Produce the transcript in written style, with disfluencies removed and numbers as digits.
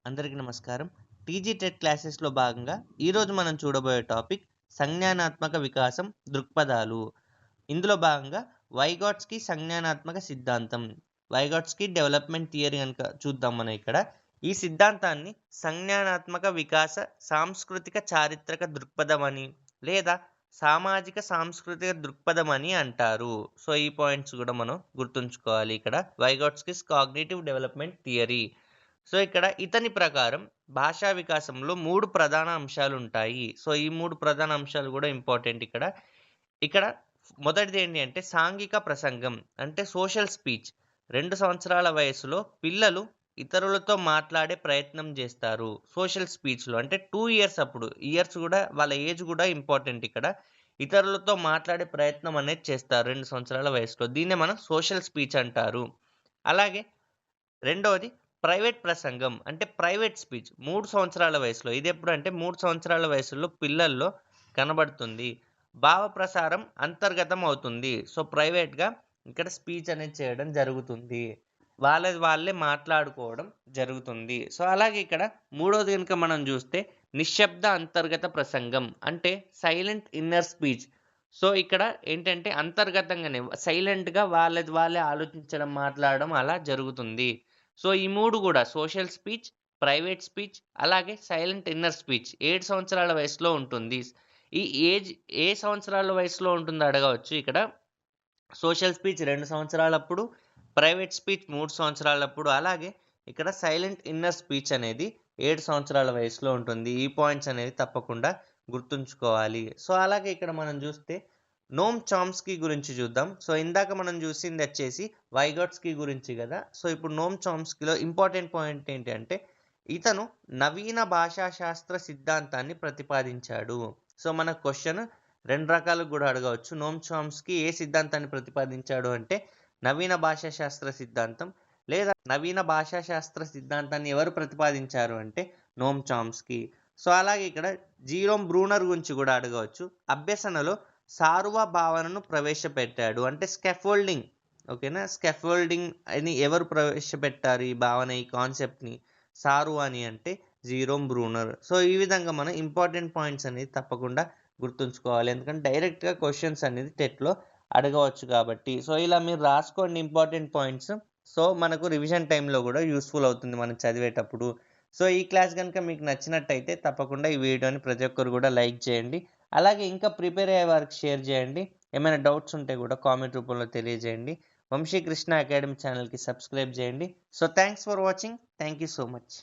అందరికీ నమస్కారం. TG TET క్లాసెస్‌లో భాగంగా ఈరోజు మనం చూడబోయే టాపిక్ సంజ్ఞానాత్మక వికాసం దృక్పథాలు. ఇందులో భాగంగా వైగాట్స్‌కి సంజ్ఞానాత్మక సిద్ధాంతం, వైగాట్స్‌కి డెవలప్‌మెంట్ థియరీ గనుక చూద్దాం మనం ఇక్కడ. ఈ సిద్ధాంతాన్ని సంజ్ఞానాత్మక వికాస సాంస్కృతిక చారిత్రక దృక్పథం అని లేదా సామాజిక సాంస్కృతిక దృక్పథం అని అంటారు. సో, ఈ పాయింట్స్ కూడా మనం గుర్తుంచుకోవాలి ఇక్కడ. వైగాట్స్‌కిస్ కాగ్నిటివ్ డెవలప్‌మెంట్ థియరీ. సో, ఇక్కడ ఇతని ప్రకారం భాషా వికాసంలో 3 ప్రధాన అంశాలుంటాయి. సో, ఈ 3 ప్రధాన అంశాలు గూడా ఇంపార్టెంట్ ఇక్కడ. ఇక్కడ మొదటిది ఏంటి అంటే సాంఘిక ప్రసంగం అంటే సోషల్ స్పీచ్. 2 సంవత్సరాల వయస్సులో పిల్లలు ఇతరులతో మాట్లాడే ప్రయత్నం జేస్తారు. సోషల్ స్పీచ్‌లో అంటే 2 ఇయర్స్ అప్పుడు. ఇయర్స్ గూడా వాళ్ళ ఏజ్ గూడా ఇంపార్టెంట్ ఇక్కడ. ఇతరులతో మాట్లాడే ప్రయత్నం అనేది చేస్తారు 2 సంవత్సరాల వయసులో. దీన్నే మనం సోషల్ స్పీచ్ అంటారు. అలాగే రెండోది ప్రైవేట్ ప్రసంగం. అంటే ప్రైవేట్ స్పీచ్ 3 సంవత్సరాల వయసులో. ఇదెప్పుడంటే 3 సంవత్సరాల వయసులో పిల్లల్లో కనబడుతుంది. భావ ప్రసారం అంతర్గతం అవుతుంది. సో, ప్రైవేట్‌గా ఇక్కడ స్పీచ్ అనేది చేయడం జరుగుతుంది. వాళ్ళది వాళ్ళే మాట్లాడుకోవడం జరుగుతుంది. సో, అలాగే ఇక్కడ మూడోది గనుక మనం జూస్తే నిశ్శబ్ద అంతర్గత ప్రసంగం. అంటే సైలెంట్ ఇన్నర్ స్పీచ్. సో, ఇక్కడ ఏంటంటే అంతర్గతంగానే సైలెంట్‌గా వాళ్ళది వాళ్ళే ఆలోచించడం, మాట్లాడడం అలా జరుగుతుంది. సో, ఈ 3 గూడా సోషల్ స్పీచ్, ప్రైవేట్ స్పీచ్, అలాగే సైలెంట్ ఇన్నర్ స్పీచ్ 7 సంవత్సరాల వయసులో ఉంటుంది. ఈ ఏజ్ ఏ సంవత్సరాల వయసులో ఉంటుందో అడగవచ్చు ఇక్కడ. సోషల్ స్పీచ్ 2 సంవత్సరాలప్పుడు, ప్రైవేట్ స్పీచ్ 3 సంవత్సరాలప్పుడు, అలాగే ఇక్కడ సైలెంట్ ఇన్నర్ స్పీచ్ అనేది 7 సంవత్సరాల వయసులో ఉంటుంది. ఈ పాయింట్స్ అనేవి తప్పకుండా గుర్తుంచుకోవాలి. సో, అలాగే ఇక్కడ మనం జూస్తే నోమ్ చామ్స్కీ గురించి చూద్దాం. సో, ఇందాక మనం చూసిందొచ్చేసి వైగాట్స్‌కీ గురించి గదా! సో, ఇప్పుడు నోమ్ చామ్స్కీలో ఇంపార్టెంట్ పాయింట్ ఏంటి అంటే, ఇతను నవీన భాషా శాస్త్ర సిద్ధాంతాన్ని ప్రతిపాదించాడు. సో, మన క్వెషన్ 2 రకాలుగా గూడా అడగవచ్చు. నోమ్ చామ్స్కీ ఏ సిద్ధాంతాన్ని ప్రతిపాదించాడు అంటే, నవీన భాషా శాస్త్ర సిద్ధాంతం, లేదా నవీన భాషా శాస్త్ర సిద్ధాంతాన్ని ఎవరు ప్రతిపాదించారు అంటే, నోమ్ చామ్స్కీ. సో, అలాగే ఇక్కడ జీరోమ్ బ్రూనర్ గురించి గూడా అడగవచ్చు. అభ్యసనలో సారువ భావనను ప్రవేశపెట్టాడు. అంటే స్కాఫోల్డింగ్. ఓకేనా? స్కాఫోల్డింగ్ అని ఎవరు ప్రవేశపెట్టారు ఈ భావన, ఈ కాన్సెప్ట్‌ని? సారువ అని అంటే జీరోమ్ బ్రూనర్. సో, ఈ విధంగా మనం ఇంపార్టెంట్ పాయింట్స్ అనేది తప్పకుండా గుర్తుంచుకోవాలి. ఎందుకంటే డైరెక్ట్‌గా క్వెషన్స్ అనేది టెట్‌లో అడగవచ్చు కాబట్టి. సో, ఇలా మీరు రాసుకోండి ఇంపార్టెంట్ పాయింట్స్. సో, మనకు రివిజన్ టైమ్‌లో గూడా యూజ్‌ఫుల్ అవుతుంది మనం చదివేటప్పుడు. సో, ఈ క్లాస్ గనుక మీకు నచ్చినట్టయితే తప్పకుండా ఈ వీడియోని ప్రతి ఒక్కరు గూడా లైక్ చేయండి. అలాగే ఇంకా ప్రిపేర్ అయ్యే వారికి షేర్ చేయండి. ఏమైనా డౌట్స్ ఉంటే గూడా కామెంట్ రూపంలో తెలియజేయండి. వంశీ కృష్ణ అకాడమీ ఛానల్‌కి సబ్స్క్రైబ్ చేయండి. So, thanks for watching. Thank you so much.